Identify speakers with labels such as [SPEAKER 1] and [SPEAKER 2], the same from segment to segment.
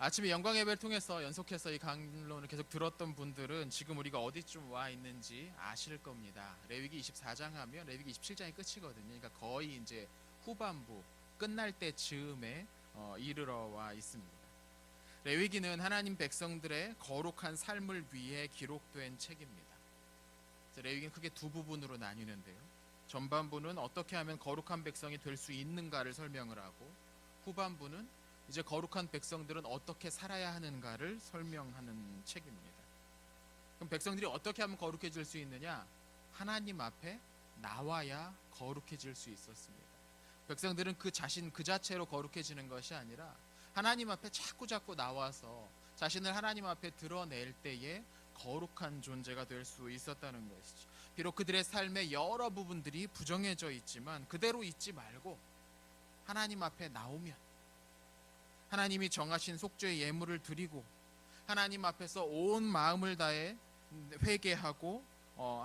[SPEAKER 1] 아침에 영광 예배를 통해서 연속해서 이 강론을 계속 들었던 분들은 지금 우리가 어디쯤 와 있는지 아실 겁니다. 레위기 24장 하면 레위기 27장이 끝이거든요. 그러니까 거의 이제 후반부 끝날 때 즈음에 이르러 와 있습니다. 레위기는 하나님 백성들의 거룩한 삶을 위해 기록된 책입니다. 레위기는 크게 두 부분으로 나뉘는데요. 전반부는 어떻게 하면 거룩한 백성이 될 수 있는가를 설명을 하고, 후반부는 이제 거룩한 백성들은 어떻게 살아야 하는가를 설명하는 책입니다. 그럼 백성들이 어떻게 하면 거룩해질 수 있느냐? 하나님 앞에 나와야 거룩해질 수 있었습니다. 백성들은 그 자신 그 자체로 거룩해지는 것이 아니라 하나님 앞에 자꾸 나와서 자신을 하나님 앞에 드러낼 때에 거룩한 존재가 될 수 있었다는 것이죠. 비록 그들의 삶의 여러 부분들이 부정해져 있지만 그대로 있지 말고 하나님 앞에 나오면, 하나님이 정하신 속죄의 예물을 드리고 하나님 앞에서 온 마음을 다해 회개하고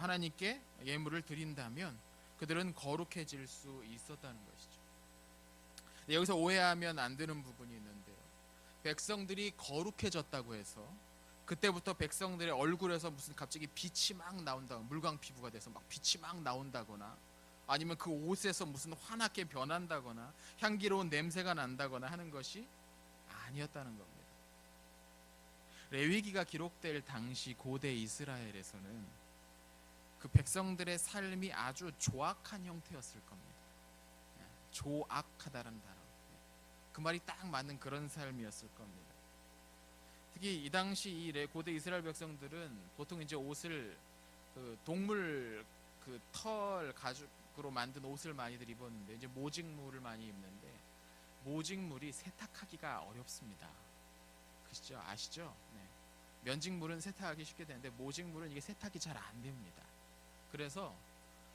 [SPEAKER 1] 하나님께 예물을 드린다면 그들은 거룩해질 수 있었다는 것이죠. 여기서 오해하면 안 되는 부분이 있는데요. 백성들이 거룩해졌다고 해서 그때부터 백성들의 얼굴에서 무슨 갑자기 빛이 막 나온다, 물광 피부가 돼서 막 빛이 막 나온다거나, 아니면 그 옷에서 무슨 환하게 변한다거나 향기로운 냄새가 난다거나 하는 것이 아니었다는 겁니다. 레위기가 기록될 당시 고대 이스라엘에서는 그 백성들의 삶이 아주 조악한 형태였을 겁니다. 조악하다는 단어, 그 말이 딱 맞는 그런 삶이었을 겁니다. 특히 이 당시 이 고대 이스라엘 백성들은 보통 이제 옷을 그 동물 그 털 가죽으로 만든 옷을 많이들 입었는데, 이제 모직물을 많이 입는데 모직물이 세탁하기가 어렵습니다. 그시죠? 아시죠? 네. 면직물은 세탁하기 쉽게 되는데 모직물은 이게 세탁이 잘 안 됩니다. 그래서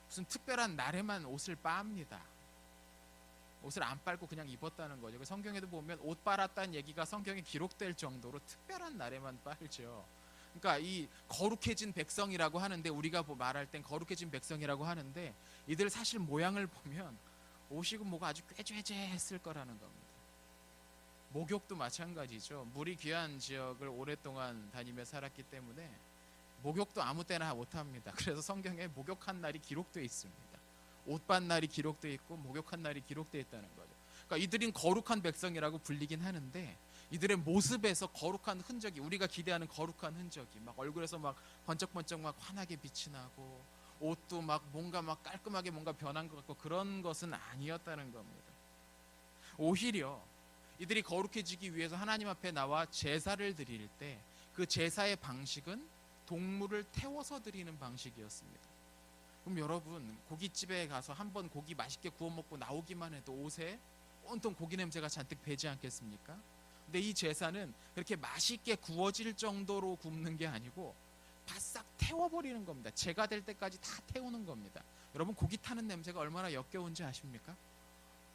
[SPEAKER 1] 무슨 특별한 날에만 옷을 빱니다. 옷을 안 빨고 그냥 입었다는 거죠. 성경에도 보면 옷 빨았다는 얘기가 성경에 기록될 정도로 특별한 날에만 빨죠. 그러니까 이 거룩해진 백성이라고 하는데, 우리가 말할 땐 거룩해진 백성이라고 하는데 이들 사실 모양을 보면 옷이고 뭐가 아주 꾀죄죄했을 거라는 겁니다. 목욕도 마찬가지죠. 물이 귀한 지역을 오랫동안 다니며 살았기 때문에 목욕도 아무 때나 못합니다. 그래서 성경에 목욕한 날이 기록되어 있습니다. 옷반 날이 기록되어 있고 목욕한 날이 기록되어 있다는 거죠. 그러니까 이들은 거룩한 백성이라고 불리긴 하는데 이들의 모습에서 거룩한 흔적이, 우리가 기대하는 거룩한 흔적이 막 얼굴에서 막 번쩍번쩍 막 환하게 빛이 나고 옷도 막 뭔가 막 깔끔하게 뭔가 변한 것 같고 그런 것은 아니었다는 겁니다. 오히려 이들이 거룩해지기 위해서 하나님 앞에 나와 제사를 드릴 때 그 제사의 방식은 동물을 태워서 드리는 방식이었습니다. 그럼 여러분, 고깃집에 가서 한번 고기 맛있게 구워 먹고 나오기만 해도 옷에 온통 고기 냄새가 잔뜩 배지 않겠습니까? 근데 이 제사는 그렇게 맛있게 구워질 정도로 굽는 게 아니고 바싹 태워버리는 겁니다. 제가 될 때까지 다 태우는 겁니다. 여러분, 고기 타는 냄새가 얼마나 역겨운지 아십니까?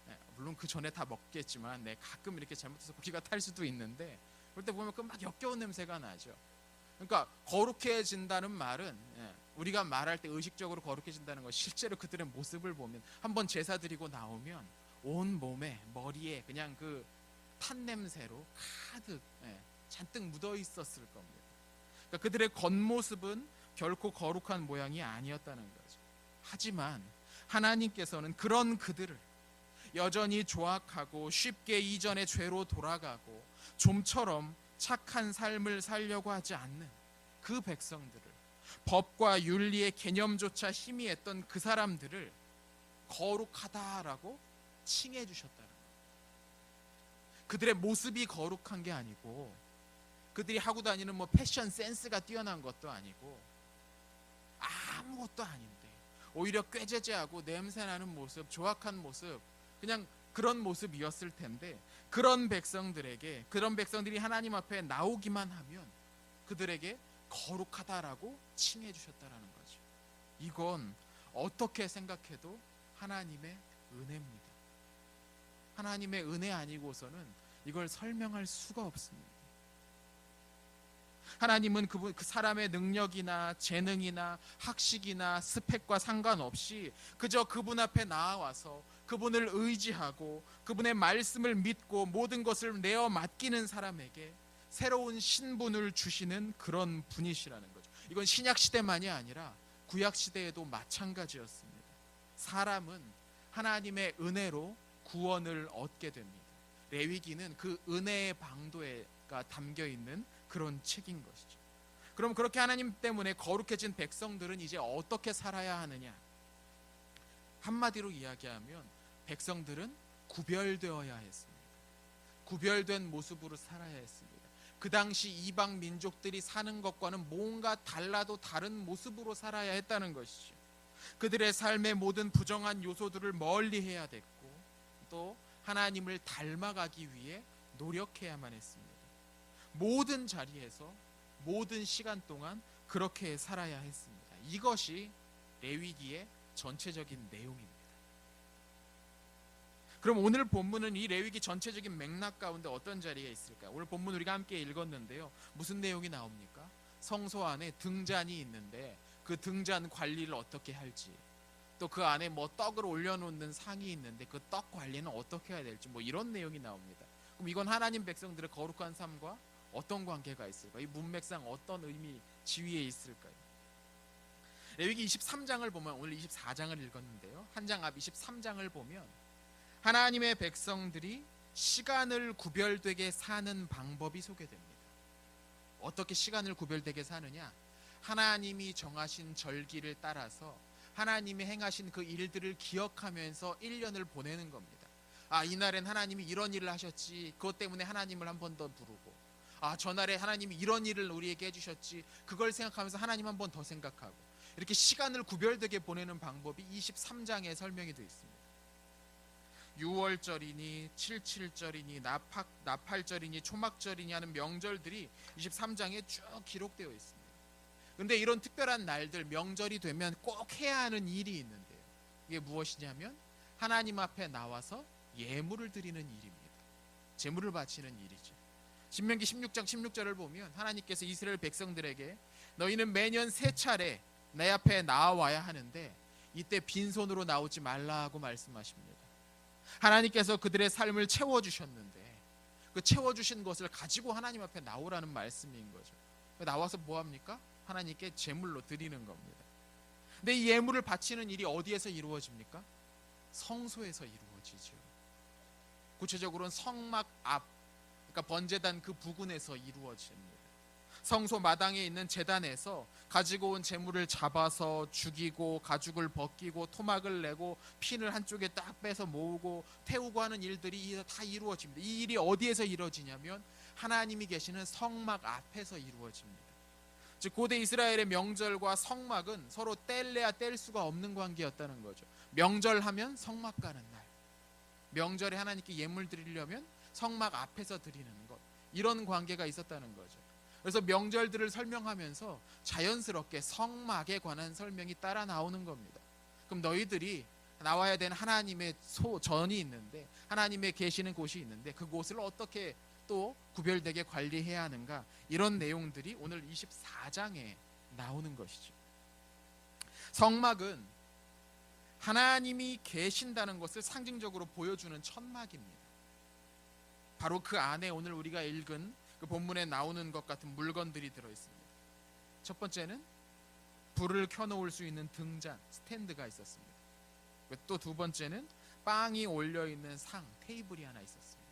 [SPEAKER 1] 네, 물론 그 전에 다 먹겠지만 가끔 이렇게 잘못해서 고기가 탈 수도 있는데 그럴 때 보면 그 막 역겨운 냄새가 나죠. 그러니까 거룩해진다는 말은 우리가 말할 때 의식적으로 거룩해진다는 것, 실제로 그들의 모습을 보면 한번 제사 드리고 나오면 온 몸에 머리에 그냥 그 탄 냄새로 가득 잔뜩 묻어 있었을 겁니다. 그러니까 그들의 겉모습은 결코 거룩한 모양이 아니었다는 거죠. 하지만 하나님께서는 그런 그들을 여전히 조악하고 쉽게 이전의 죄로 돌아가고 좀처럼 착한 삶을 살려고 하지 않는 그 백성들을, 법과 윤리의 개념조차 희미했던 그 사람들을 거룩하다라고 칭해 주셨다는 거예요. 그들의 모습이 거룩한 게 아니고 그들이 하고 다니는 뭐 패션 센스가 뛰어난 것도 아니고 아무것도 아닌데 오히려 꾀죄죄하고 냄새나는 모습, 조악한 모습, 그냥 그런 모습이었을 텐데 그런 백성들이 하나님 앞에 나오기만 하면 그들에게 거룩하다라고 칭해 주셨다라는 거죠. 이건 어떻게 생각해도 하나님의 은혜입니다. 하나님의 은혜 아니고서는 이걸 설명할 수가 없습니다. 하나님은 그 사람의 능력이나 재능이나 학식이나 스펙과 상관없이 그저 그분 앞에 나와서 그분을 의지하고 그분의 말씀을 믿고 모든 것을 내어 맡기는 사람에게 새로운 신분을 주시는 그런 분이시라는 거죠. 이건 신약 시대만이 아니라 구약 시대에도 마찬가지였습니다. 사람은 하나님의 은혜로 구원을 얻게 됩니다. 레위기는 그 은혜의 방도가 담겨 있는 그런 책인 것이죠. 그럼 그렇게 하나님 때문에 거룩해진 백성들은 이제 어떻게 살아야 하느냐? 한마디로 이야기하면 백성들은 구별되어야 했습니다. 구별된 모습으로 살아야 했습니다. 그 당시 이방 민족들이 사는 것과는 뭔가 달라도 다른 모습으로 살아야 했다는 것이죠. 그들의 삶의 모든 부정한 요소들을 멀리해야 됐고 또 하나님을 닮아가기 위해 노력해야만 했습니다. 모든 자리에서 모든 시간 동안 그렇게 살아야 했습니다. 이것이 레위기의 전체적인 내용입니다. 그럼 오늘 본문은 이 레위기 전체적인 맥락 가운데 어떤 자리에 있을까요? 오늘 본문 우리가 함께 읽었는데요. 무슨 내용이 나옵니까? 성소 안에 등잔이 있는데 그 등잔 관리를 어떻게 할지, 또 그 안에 뭐 떡을 올려놓는 상이 있는데 그 떡 관리는 어떻게 해야 될지, 뭐 이런 내용이 나옵니다. 그럼 이건 하나님 백성들의 거룩한 삶과 어떤 관계가 있을까요? 이 문맥상 어떤 의미, 지위에 있을까요? 레위기 23장을 보면, 오늘 24장을 읽었는데요, 한 장 앞 23장을 보면 하나님의 백성들이 시간을 구별되게 사는 방법이 소개됩니다. 어떻게 시간을 구별되게 사느냐? 하나님이 정하신 절기를 따라서 하나님이 행하신 그 일들을 기억하면서 1년을 보내는 겁니다. 이날엔 하나님이 이런 일을 하셨지, 그것 때문에 하나님을 한 번 더 부르고, 전날에 하나님이 이런 일을 우리에게 해주셨지, 그걸 생각하면서 하나님 한 번 더 생각하고, 이렇게 시간을 구별되게 보내는 방법이 23장에 설명이 되어 있습니다. 6월절이니 77절이니 나팔절이니 초막절이니 하는 명절들이 23장에 쭉 기록되어 있습니다. 그런데 이런 특별한 날들, 명절이 되면 꼭 해야 하는 일이 있는데요, 이게 무엇이냐면 하나님 앞에 나와서 예물을 드리는 일입니다. 제물을 바치는 일이죠. 신명기 16장 16절을 보면 하나님께서 이스라엘 백성들에게 너희는 매년 3차례 내 앞에 나와야 하는데 이때 빈손으로 나오지 말라고 말씀하십니다. 하나님께서 그들의 삶을 채워주셨는데 그 채워주신 것을 가지고 하나님 앞에 나오라는 말씀인 거죠. 나와서 뭐합니까? 하나님께 제물로 드리는 겁니다. 근데 이 예물을 바치는 일이 어디에서 이루어집니까? 성소에서 이루어지죠. 구체적으로는 성막 앞, 그러니까 번제단 그 부근에서 이루어집니다. 성소 마당에 있는 제단에서 가지고 온 제물을 잡아서 죽이고 가죽을 벗기고 토막을 내고 핀을 한쪽에 딱 빼서 모으고 태우고 하는 일들이 다 이루어집니다. 이 일이 어디에서 이루어지냐면 하나님이 계시는 성막 앞에서 이루어집니다. 즉 고대 이스라엘의 명절과 성막은 서로 뗄래야 뗄 수가 없는 관계였다는 거죠. 명절하면 성막 가는 날, 명절에 하나님께 예물 드리려면 성막 앞에서 드리는 것, 이런 관계가 있었다는 거죠. 그래서 명절들을 설명하면서 자연스럽게 성막에 관한 설명이 따라 나오는 겁니다. 그럼 너희들이 나와야 되는 하나님의 전이 있는데, 하나님의 계시는 곳이 있는데 그곳을 어떻게 또 구별되게 관리해야 하는가, 이런 내용들이 오늘 24장에 나오는 것이죠. 성막은 하나님이 계신다는 것을 상징적으로 보여주는 천막입니다. 바로 그 안에 오늘 우리가 읽은 그 본문에 나오는 것 같은 물건들이 들어있습니다. 첫 번째는 불을 켜놓을 수 있는 등잔, 스탠드가 있었습니다. 또 두 번째는 빵이 올려있는 상, 테이블이 하나 있었습니다.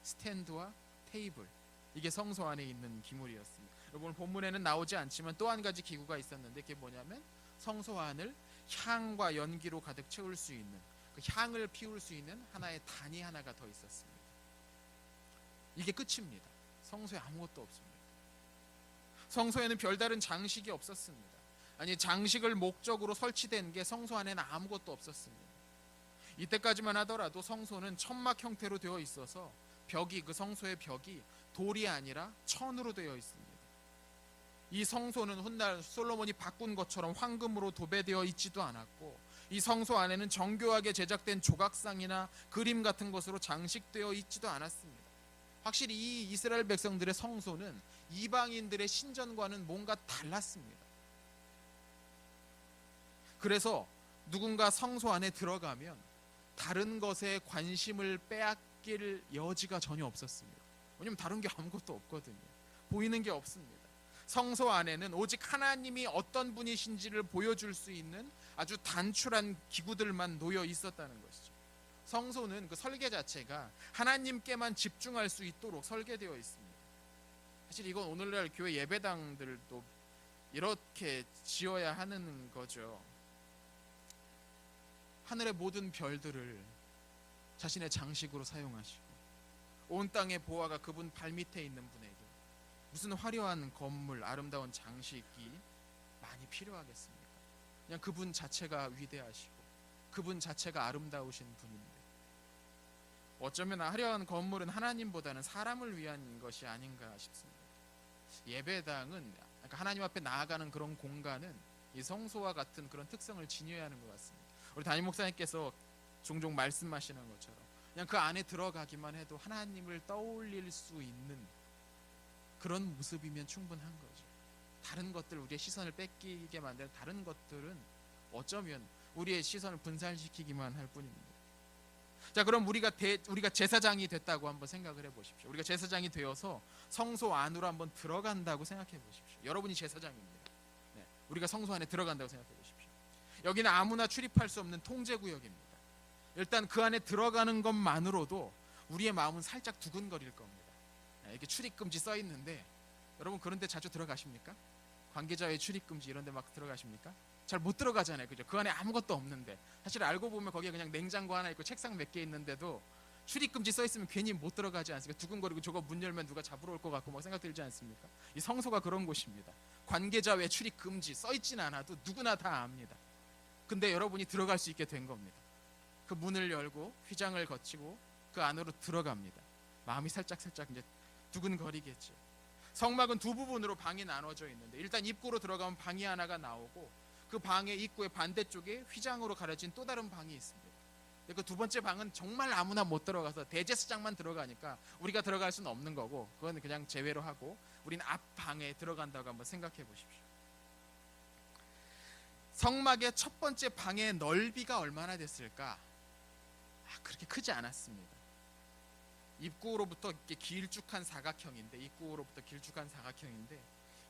[SPEAKER 1] 스탠드와 테이블, 이게 성소 안에 있는 기물이었습니다. 여러분 본문에는 나오지 않지만 또 한 가지 기구가 있었는데 그게 뭐냐면 성소 안을 향과 연기로 가득 채울 수 있는, 그 향을 피울 수 있는 하나의 단이 하나가 더 있었습니다. 이게 끝입니다. 성소에 아무것도 없습니다. 성소에는 별다른 장식이 없었습니다. 아니, 장식을 목적으로 설치된 게 성소 안에는 아무것도 없었습니다. 이때까지만 하더라도 성소는 천막 형태로 되어 있어서 벽이, 그 성소의 벽이 돌이 아니라 천으로 되어 있습니다. 이 성소는 훗날 솔로몬이 바꾼 것처럼 황금으로 도배되어 있지도 않았고, 이 성소 안에는 정교하게 제작된 조각상이나 그림 같은 것으로 장식되어 있지도 않았습니다. 확실히 이 이스라엘 백성들의 성소는 이방인들의 신전과는 뭔가 달랐습니다. 그래서 누군가 성소 안에 들어가면 다른 것에 관심을 빼앗길 여지가 전혀 없었습니다. 왜냐면 다른 게 아무것도 없거든요. 보이는 게 없습니다. 성소 안에는 오직 하나님이 어떤 분이신지를 보여줄 수 있는 아주 단출한 기구들만 놓여 있었다는 것이죠. 성소는 그 설계 자체가 하나님께만 집중할 수 있도록 설계되어 있습니다. 사실 이건 오늘날 교회 예배당들도 이렇게 지어야 하는 거죠. 하늘의 모든 별들을 자신의 장식으로 사용하시고 온 땅의 보화가 그분 발밑에 있는 분에게 무슨 화려한 건물, 아름다운 장식이 많이 필요하겠습니까? 그냥 그분 자체가 위대하시고 그분 자체가 아름다우신 분인데, 어쩌면 화려한 건물은 하나님보다는 사람을 위한 것이 아닌가 싶습니다. 예배당은 하나님 앞에 나아가는 그런 공간은 이 성소와 같은 그런 특성을 지녀야 하는 것 같습니다. 우리 담임 목사님께서 종종 말씀하시는 것처럼 그냥 그 안에 들어가기만 해도 하나님을 떠올릴 수 있는 그런 모습이면 충분한 거죠. 다른 것들, 우리의 시선을 뺏기게 만드는 다른 것들은 어쩌면 우리의 시선을 분산시키기만 할 뿐입니다. 자, 그럼 우리가 제사장이 됐다고 한번 생각을 해보십시오. 우리가 제사장이 되어서 성소 안으로 한번 들어간다고 생각해 보십시오. 여러분이 제사장입니다. 네, 우리가 성소 안에 들어간다고 생각해 보십시오. 여기는 아무나 출입할 수 없는 통제구역입니다. 일단 그 안에 들어가는 것만으로도 우리의 마음은 살짝 두근거릴 겁니다. 네, 이렇게 출입금지 써 있는데 여러분 그런 데 자주 들어가십니까? 관계자의 출입금지 이런 데 막 들어가십니까? 잘 못 들어가잖아요. 그죠? 그 안에 아무것도 없는데, 사실 알고 보면 거기에 그냥 냉장고 하나 있고 책상 몇 개 있는데도 출입금지 써 있으면 괜히 못 들어가지 않습니까? 두근거리고 저거 문 열면 누가 잡으러 올 것 같고 막 생각 들지 않습니까? 이 성소가 그런 곳입니다. 관계자 외 출입금지 써 있진 않아도 누구나 다 압니다. 근데 여러분이 들어갈 수 있게 된 겁니다. 그 문을 열고 휘장을 거치고 그 안으로 들어갑니다. 마음이 살짝 이제 두근거리겠죠. 성막은 두 부분으로 방이 나눠져 있는데, 일단 입구로 들어가면 방이 하나가 나오고 그 방의 입구의 반대쪽에 휘장으로 가려진 또 다른 방이 있습니다. 그 두 번째 방은 정말 아무나 못 들어가서 대제사장만 들어가니까 우리가 들어갈 수는 없는 거고, 그건 그냥 제외로 하고 우리는 앞 방에 들어간다고 한번 생각해 보십시오. 성막의 첫 번째 방의 넓이가 얼마나 됐을까? 그렇게 크지 않았습니다. 입구로부터 이렇게 길쭉한 사각형인데,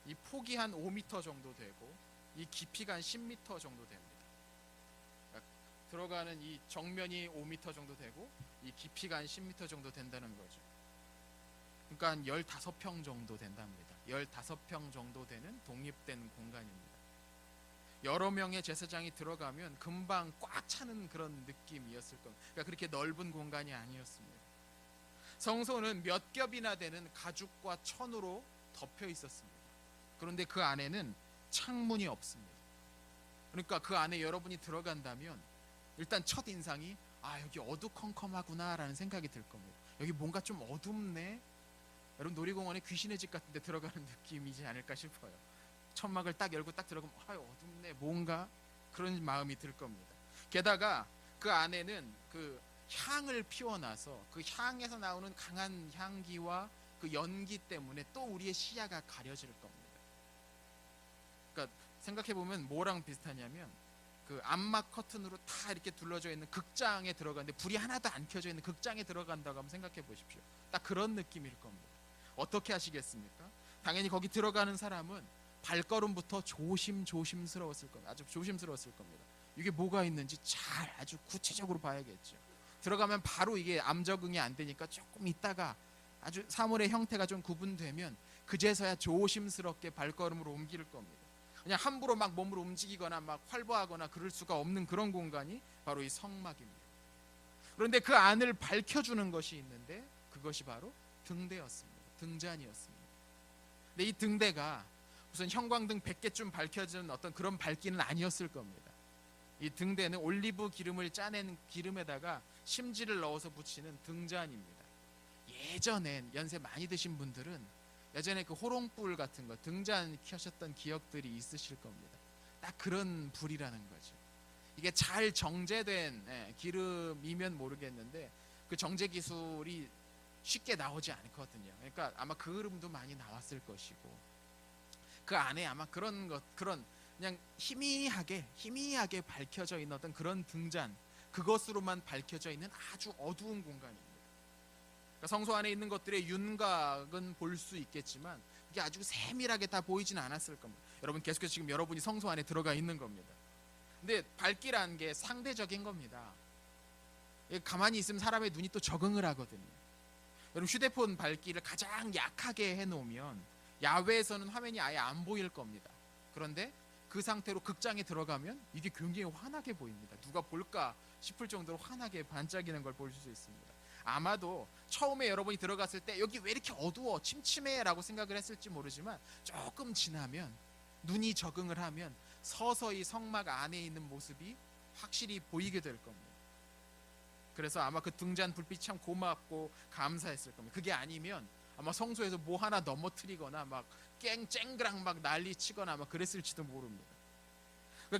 [SPEAKER 1] 이 폭이 한 5m 정도 되고 이 깊이가 한 10m 정도 됩니다. 그러니까 들어가는 이 정면이 5m 정도 되고 이 깊이가 한 10m 정도 된다는 거죠. 그러니까 한 15평 정도 된답니다. 15평 정도 되는 독립된 공간입니다. 여러 명의 제사장이 들어가면 금방 꽉 차는 그런 느낌이었을 겁니다. 그러니까 그렇게 넓은 공간이 아니었습니다. 성소는 몇 겹이나 되는 가죽과 천으로 덮여 있었습니다. 그런데 그 안에는 창문이 없습니다. 그러니까 그 안에 여러분이 들어간다면 일단 첫 인상이 여기 어두컴컴하구나 라는 생각이 들 겁니다. 여기 뭔가 좀 어둡네. 여러분 놀이공원에 귀신의 집 같은 데 들어가는 느낌이지 않을까 싶어요. 천막을 딱 열고 딱 들어가면 어둡네, 뭔가 그런 마음이 들 겁니다. 게다가 그 안에는 그 향을 피워놔서 그 향에서 나오는 강한 향기와 그 연기 때문에 또 우리의 시야가 가려질 겁니다. 그러니까 생각해 보면 뭐랑 비슷하냐면 그 암막 커튼으로 다 이렇게 둘러져 있는 극장에 들어가는데 불이 하나도 안 켜져 있는 극장에 들어간다고 한번 생각해 보십시오. 딱 그런 느낌일 겁니다. 어떻게 하시겠습니까? 당연히 거기 들어가는 사람은 발걸음부터 조심스러웠을 겁니다. 아주 조심스러웠을 겁니다. 이게 뭐가 있는지 잘 아주 구체적으로 봐야겠죠. 들어가면 바로 이게 암적응이 안 되니까 조금 있다가 아주 사물의 형태가 좀 구분되면 그제서야 조심스럽게 발걸음으로 옮길 겁니다. 그냥 함부로 막 몸을 움직이거나 막 활보하거나 그럴 수가 없는 그런 공간이 바로 이 성막입니다. 그런데 그 안을 밝혀주는 것이 있는데 그것이 바로 등대였습니다. 등잔이었습니다. 근데 이 등대가 무슨 형광등 100개쯤 밝혀지는 어떤 그런 밝기는 아니었을 겁니다. 이 등대는 올리브 기름을 짜낸 기름에다가 심지를 넣어서 붙이는 등잔입니다. 예전엔 연세 많이 드신 분들은 예전에 그 호롱불 같은 거 등잔 켜셨던 기억들이 있으실 겁니다. 딱 그런 불이라는 거죠. 이게 잘 정제된 기름이면 모르겠는데 그 정제 기술이 쉽게 나오지 않거든요. 그러니까 아마 그 그름도 많이 나왔을 것이고 그 안에 아마 그런 그냥 희미하게 밝혀져 있는 어떤 그런 등잔, 그것으로만 밝혀져 있는 아주 어두운 공간입니다. 그러니까 성소 안에 있는 것들의 윤곽은 볼 수 있겠지만 이게 아주 세밀하게 다 보이지는 않았을 겁니다. 여러분 계속해서 지금 여러분이 성소 안에 들어가 있는 겁니다. 근데 밝기라는 게 상대적인 겁니다. 가만히 있으면 사람의 눈이 또 적응을 하거든요. 여러분 휴대폰 밝기를 가장 약하게 해놓으면 야외에서는 화면이 아예 안 보일 겁니다. 그런데 그 상태로 극장에 들어가면 이게 굉장히 환하게 보입니다. 누가 볼까 싶을 정도로 환하게 반짝이는 걸 볼 수 있습니다. 아마도 처음에 여러분이 들어갔을 때 여기 왜 이렇게 어두워 침침해 라고 생각을 했을지 모르지만 조금 지나면 눈이 적응을 하면 서서히 성막 안에 있는 모습이 확실히 보이게 될 겁니다. 그래서 아마 그 등잔 불빛이 참 고맙고 감사했을 겁니다. 그게 아니면 아마 성소에서 뭐 하나 넘어뜨리거나 막 쨍그랑 막 난리 치거나 아마 그랬을지도 모릅니다.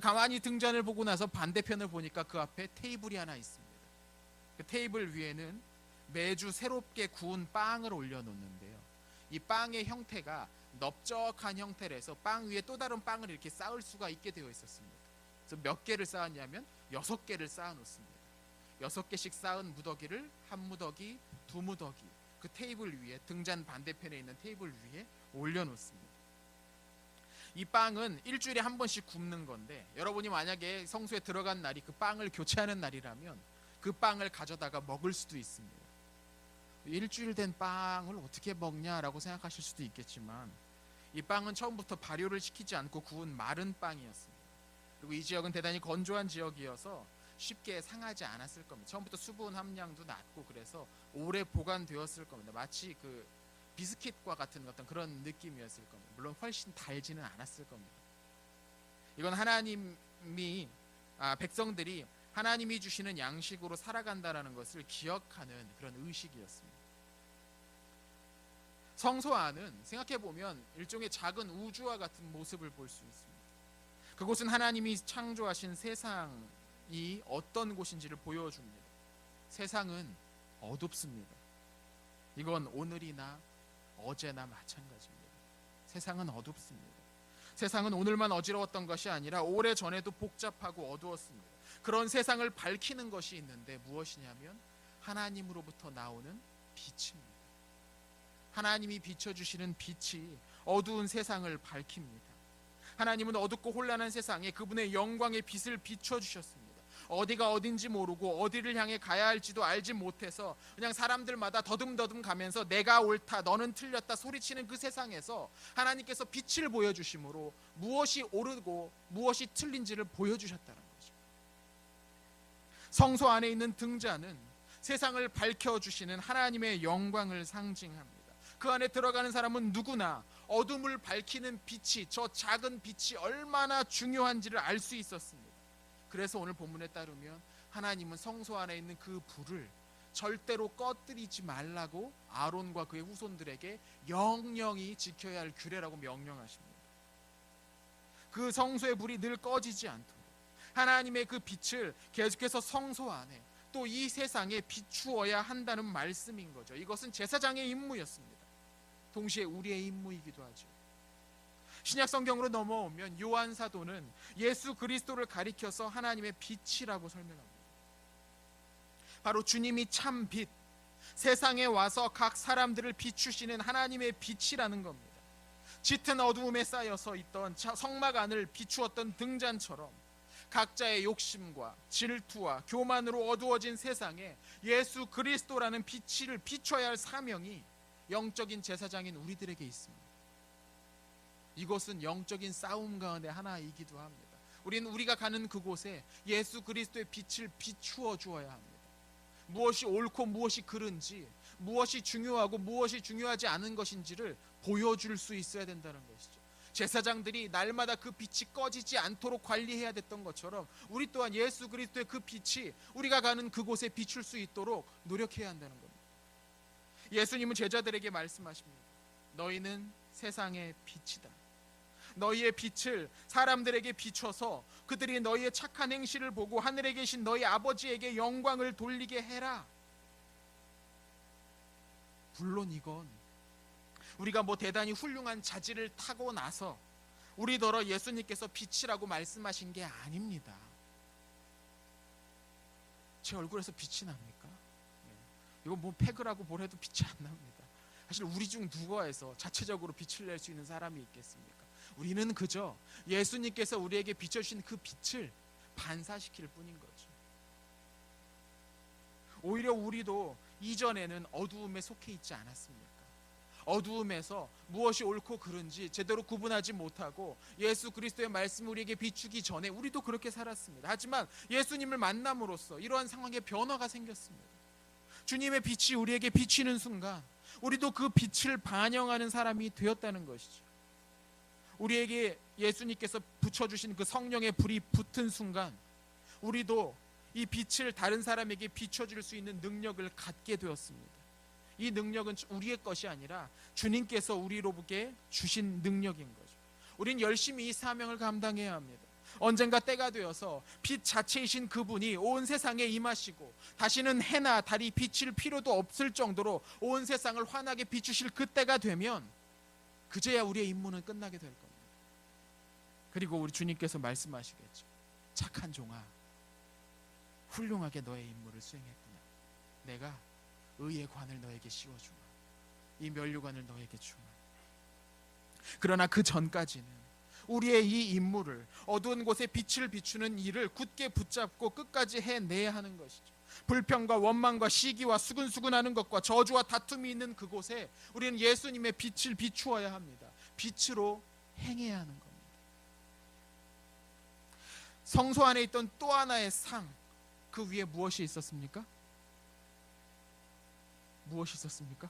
[SPEAKER 1] 가만히 등잔을 보고 나서 반대편을 보니까 그 앞에 테이블이 하나 있습니다. 그 테이블 위에는 매주 새롭게 구운 빵을 올려놓는데요. 이 빵의 형태가 넓적한 형태라서 빵 위에 또 다른 빵을 이렇게 쌓을 수가 있게 되어 있었습니다. 그래서 몇 개를 쌓았냐면 6개를 쌓아 놓습니다. 6개씩 쌓은 무더기를 한 무더기, 두 무더기 그 테이블 위에 등잔 반대편에 있는 테이블 위에 올려놓습니다. 이 빵은 일주일에 한 번씩 굽는 건데 여러분이 만약에 성소에 들어간 날이 그 빵을 교체하는 날이라면 그 빵을 가져다가 먹을 수도 있습니다. 일주일 된 빵을 어떻게 먹냐라고 생각하실 수도 있겠지만 이 빵은 처음부터 발효를 시키지 않고 구운 마른 빵이었습니다. 그리고 이 지역은 대단히 건조한 지역이어서 쉽게 상하지 않았을 겁니다. 처음부터 수분 함량도 낮고 그래서 오래 보관되었을 겁니다. 마치 그 비스킷과 같은 어떤 그런 느낌이었을 겁니다. 물론 훨씬 달지는 않았을 겁니다. 이건 백성들이 하나님이 주시는 양식으로 살아간다라는 것을 기억하는 그런 의식이었습니다. 성소 안은 생각해보면 일종의 작은 우주와 같은 모습을 볼 수 있습니다. 그곳은 하나님이 창조하신 세상이 어떤 곳인지를 보여줍니다. 세상은 어둡습니다. 이건 오늘이나 어제나 마찬가지입니다. 세상은 어둡습니다. 세상은 오늘만 어지러웠던 것이 아니라 오래전에도 복잡하고 어두웠습니다. 그런 세상을 밝히는 것이 있는데 무엇이냐면 하나님으로부터 나오는 빛입니다. 하나님이 비춰주시는 빛이 어두운 세상을 밝힙니다. 하나님은 어둡고 혼란한 세상에 그분의 영광의 빛을 비춰주셨습니다. 어디가 어딘지 모르고 어디를 향해 가야 할지도 알지 못해서 그냥 사람들마다 더듬더듬 가면서 내가 옳다 너는 틀렸다 소리치는 그 세상에서 하나님께서 빛을 보여주심으로 무엇이 옳고 무엇이 틀린지를 보여주셨다는 거죠. 성소 안에 있는 등잔은 세상을 밝혀주시는 하나님의 영광을 상징합니다. 그 안에 들어가는 사람은 누구나 어둠을 밝히는 빛이 저 작은 빛이 얼마나 중요한지를 알 수 있었습니다. 그래서 오늘 본문에 따르면 하나님은 성소 안에 있는 그 불을 절대로 꺼뜨리지 말라고 아론과 그의 후손들에게 영영히 지켜야 할 규례라고 명령하십니다. 그 성소의 불이 늘 꺼지지 않도록 하나님의 그 빛을 계속해서 성소 안에 또 이 세상에 비추어야 한다는 말씀인 거죠. 이것은 제사장의 임무였습니다. 동시에 우리의 임무이기도 하죠. 신약 성경으로 넘어오면 요한 사도는 예수 그리스도를 가리켜서 하나님의 빛이라고 설명합니다. 바로 주님이 참 빛, 세상에 와서 각 사람들을 비추시는 하나님의 빛이라는 겁니다. 짙은 어두움에 쌓여서 있던 성막 안을 비추었던 등잔처럼 각자의 욕심과 질투와 교만으로 어두워진 세상에 예수 그리스도라는 빛을 비춰야 할 사명이 영적인 제사장인 우리들에게 있습니다. 이것은 영적인 싸움 가운데 하나이기도 합니다. 우리는 우리가 가는 그곳에 예수 그리스도의 빛을 비추어 주어야 합니다. 무엇이 옳고 무엇이 그른지, 무엇이 중요하고 무엇이 중요하지 않은 것인지를 보여줄 수 있어야 된다는 것이죠. 제사장들이 날마다 그 빛이 꺼지지 않도록 관리해야 됐던 것처럼 우리 또한 예수 그리스도의 그 빛이 우리가 가는 그곳에 비출 수 있도록 노력해야 한다는 겁니다. 예수님은 제자들에게 말씀하십니다. 너희는 세상의 빛이다. 너희의 빛을 사람들에게 비춰서 그들이 너희의 착한 행실을 보고 하늘에 계신 너희 아버지에게 영광을 돌리게 해라. 물론 이건 우리가 뭐 대단히 훌륭한 자질을 타고 나서 우리더러 예수님께서 빛이라고 말씀하신 게 아닙니다. 제 얼굴에서 빛이 납니까? 이거 뭐 팩을 하고 뭘 해도 빛이 안 납니다. 사실 우리 중 누가 해서 자체적으로 빛을 낼 수 있는 사람이 있겠습니까? 우리는 그저 예수님께서 우리에게 비춰주신 그 빛을 반사시킬 뿐인 거죠. 오히려 우리도 이전에는 어두움에 속해 있지 않았습니까? 어두움에서 무엇이 옳고 그른지 제대로 구분하지 못하고 예수 그리스도의 말씀이 우리에게 비추기 전에 우리도 그렇게 살았습니다. 하지만 예수님을 만남으로써 이러한 상황에 변화가 생겼습니다. 주님의 빛이 우리에게 비치는 순간 우리도 그 빛을 반영하는 사람이 되었다는 것이죠. 우리에게 예수님께서 붙여주신 그 성령의 불이 붙은 순간 우리도 이 빛을 다른 사람에게 비춰줄 수 있는 능력을 갖게 되었습니다. 이 능력은 우리의 것이 아니라 주님께서 우리로부게 주신 능력인 거죠. 우린 열심히 이 사명을 감당해야 합니다. 언젠가 때가 되어서 빛 자체이신 그분이 온 세상에 임하시고 다시는 해나 달이 비칠 필요도 없을 정도로 온 세상을 환하게 비추실 그때가 되면 그제야 우리의 임무는 끝나게 될 겁니다. 그리고 우리 주님께서 말씀하시겠죠. 착한 종아, 훌륭하게 너의 임무를 수행했구나. 내가 의의 관을 너에게 씌워주마. 이 면류관을 너에게 주마. 그러나 그 전까지는 우리의 이 임무를, 어두운 곳에 빛을 비추는 일을 굳게 붙잡고 끝까지 해내야 하는 것이죠. 불평과 원망과 시기와 수근수근하는 것과 저주와 다툼이 있는 그곳에 우리는 예수님의 빛을 비추어야 합니다. 빛으로 행해야 하는 겁니다. 성소 안에 있던 또 하나의 상, 그 위에 무엇이 있었습니까? 무엇이 있었습니까?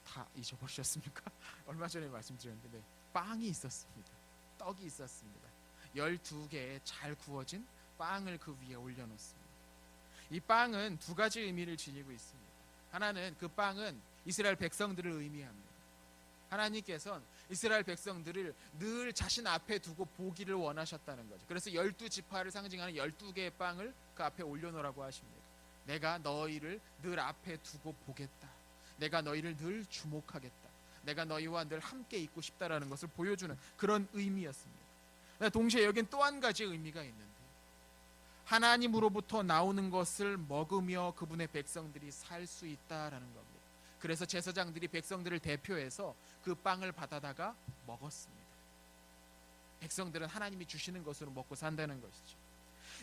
[SPEAKER 1] 다 잊어버리셨습니까? 얼마 전에 말씀드렸는데 빵이 있었습니다. 떡이 있었습니다. 12개의 잘 구워진 빵을 그 위에 올려놓습니다. 이 빵은 두 가지 의미를 지니고 있습니다. 하나는 그 빵은 이스라엘 백성들을 의미합니다. 하나님께서는 이스라엘 백성들을 늘 자신 앞에 두고 보기를 원하셨다는 거죠. 그래서 12지파를 상징하는 12개의 빵을 그 앞에 올려놓으라고 하십니다. 내가 너희를 늘 앞에 두고 보겠다. 내가 너희를 늘 주목하겠다. 내가 너희와 늘 함께 있고 싶다라는 것을 보여주는 그런 의미였습니다. 동시에 여긴 또 한 가지 의미가 있는데 하나님으로부터 나오는 것을 먹으며 그분의 백성들이 살 수 있다라는 겁니다. 그래서 제사장들이 백성들을 대표해서 그 빵을 받아다가 먹었습니다. 백성들은 하나님이 주시는 것으로 먹고 산다는 것이죠.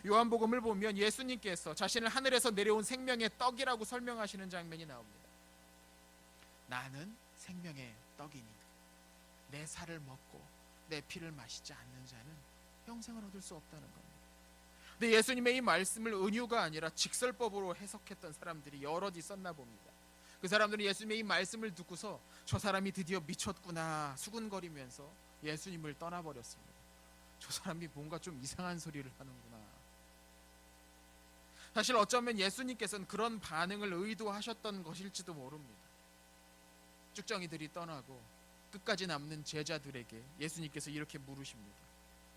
[SPEAKER 1] 요한복음을 보면 예수님께서 자신을 하늘에서 내려온 생명의 떡이라고 설명하시는 장면이 나옵니다. 나는 생명의 떡이니 내 살을 먹고 내 피를 마시지 않는 자는 영생을 얻을 수 없다는 겁니다. 근데 예수님의 이 말씀을 은유가 아니라 직설법으로 해석했던 사람들이 여럿 있었나 봅니다. 그 사람들은 예수님의 이 말씀을 듣고서 저 사람이 드디어 미쳤구나 수군거리면서 예수님을 떠나버렸습니다. 저 사람이 뭔가 좀 이상한 소리를 하는구나. 사실 어쩌면 예수님께서는 그런 반응을 의도하셨던 것일지도 모릅니다. 쭉정이들이 떠나고 끝까지 남는 제자들에게 예수님께서 이렇게 물으십니다.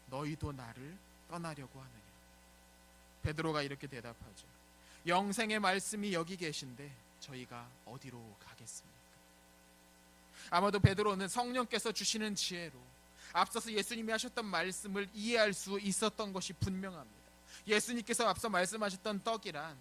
[SPEAKER 1] 너희도 나를 떠나려고 하느냐? 베드로가 이렇게 대답하죠. 영생의 말씀이 여기 계신데 저희가 어디로 가겠습니까? 아마도 베드로는 성령께서 주시는 지혜로 앞서서 예수님이 하셨던 말씀을 이해할 수 있었던 것이 분명합니다. 예수님께서 앞서 말씀하셨던 떡이란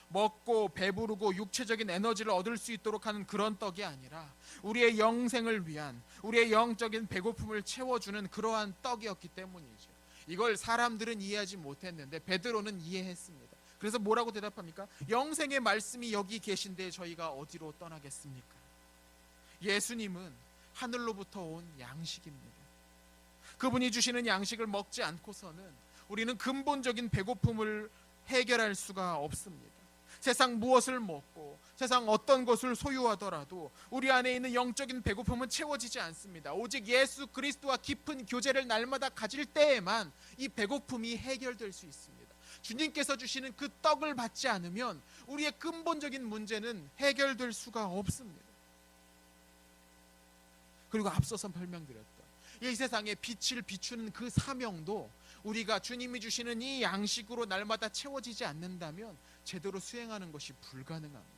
[SPEAKER 1] 먹고 배부르고 육체적인 에너지를 얻을 수 있도록 하는 그런 떡이 아니라 우리의 영생을 위한, 우리의 영적인 배고픔을 채워주는 그러한 떡이었기 때문이죠. 이걸 사람들은 이해하지 못했는데 베드로는 이해했습니다. 그래서 뭐라고 대답합니까? 영생의 말씀이 여기 계신데 저희가 어디로 떠나겠습니까? 예수님은 하늘로부터 온 양식입니다. 그분이 주시는 양식을 먹지 않고서는 우리는 근본적인 배고픔을 해결할 수가 없습니다. 세상 무엇을 먹고 세상 어떤 것을 소유하더라도 우리 안에 있는 영적인 배고픔은 채워지지 않습니다. 오직 예수 그리스도와 깊은 교제를 날마다 가질 때에만 이 배고픔이 해결될 수 있습니다. 주님께서 주시는 그 떡을 받지 않으면 우리의 근본적인 문제는 해결될 수가 없습니다. 그리고 앞서서 설명드렸던 이 세상에 빛을 비추는 그 사명도 우리가 주님이 주시는 이 양식으로 날마다 채워지지 않는다면 제대로 수행하는 것이 불가능합니다.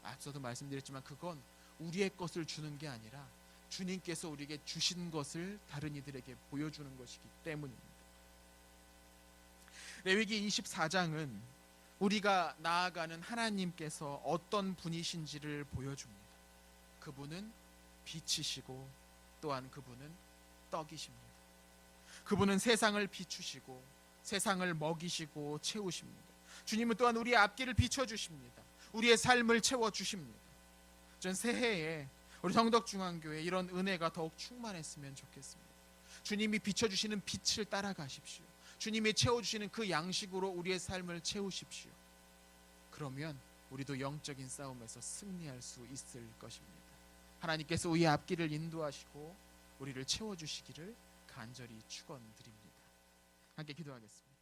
[SPEAKER 1] 앞서도 말씀드렸지만 그건 우리의 것을 주는 게 아니라 주님께서 우리에게 주신 것을 다른 이들에게 보여주는 것이기 때문입니다. 레위기 24장은 우리가 나아가는 하나님께서 어떤 분이신지를 보여줍니다. 그분은 빛이시고 또한 그분은 떡이십니다. 그분은 세상을 비추시고 세상을 먹이시고 채우십니다. 주님은 또한 우리의 앞길을 비춰주십니다. 우리의 삶을 채워주십니다. 전 새해에 우리 성덕중앙교회 이런 은혜가 더욱 충만했으면 좋겠습니다. 주님이 비춰주시는 빛을 따라가십시오. 주님이 채워주시는 그 양식으로 우리의 삶을 채우십시오. 그러면 우리도 영적인 싸움에서 승리할 수 있을 것입니다. 하나님께서 우리의 앞길을 인도하시고 우리를 채워주시기를 간절히 축원드립니다. 함께 기도하겠습니다.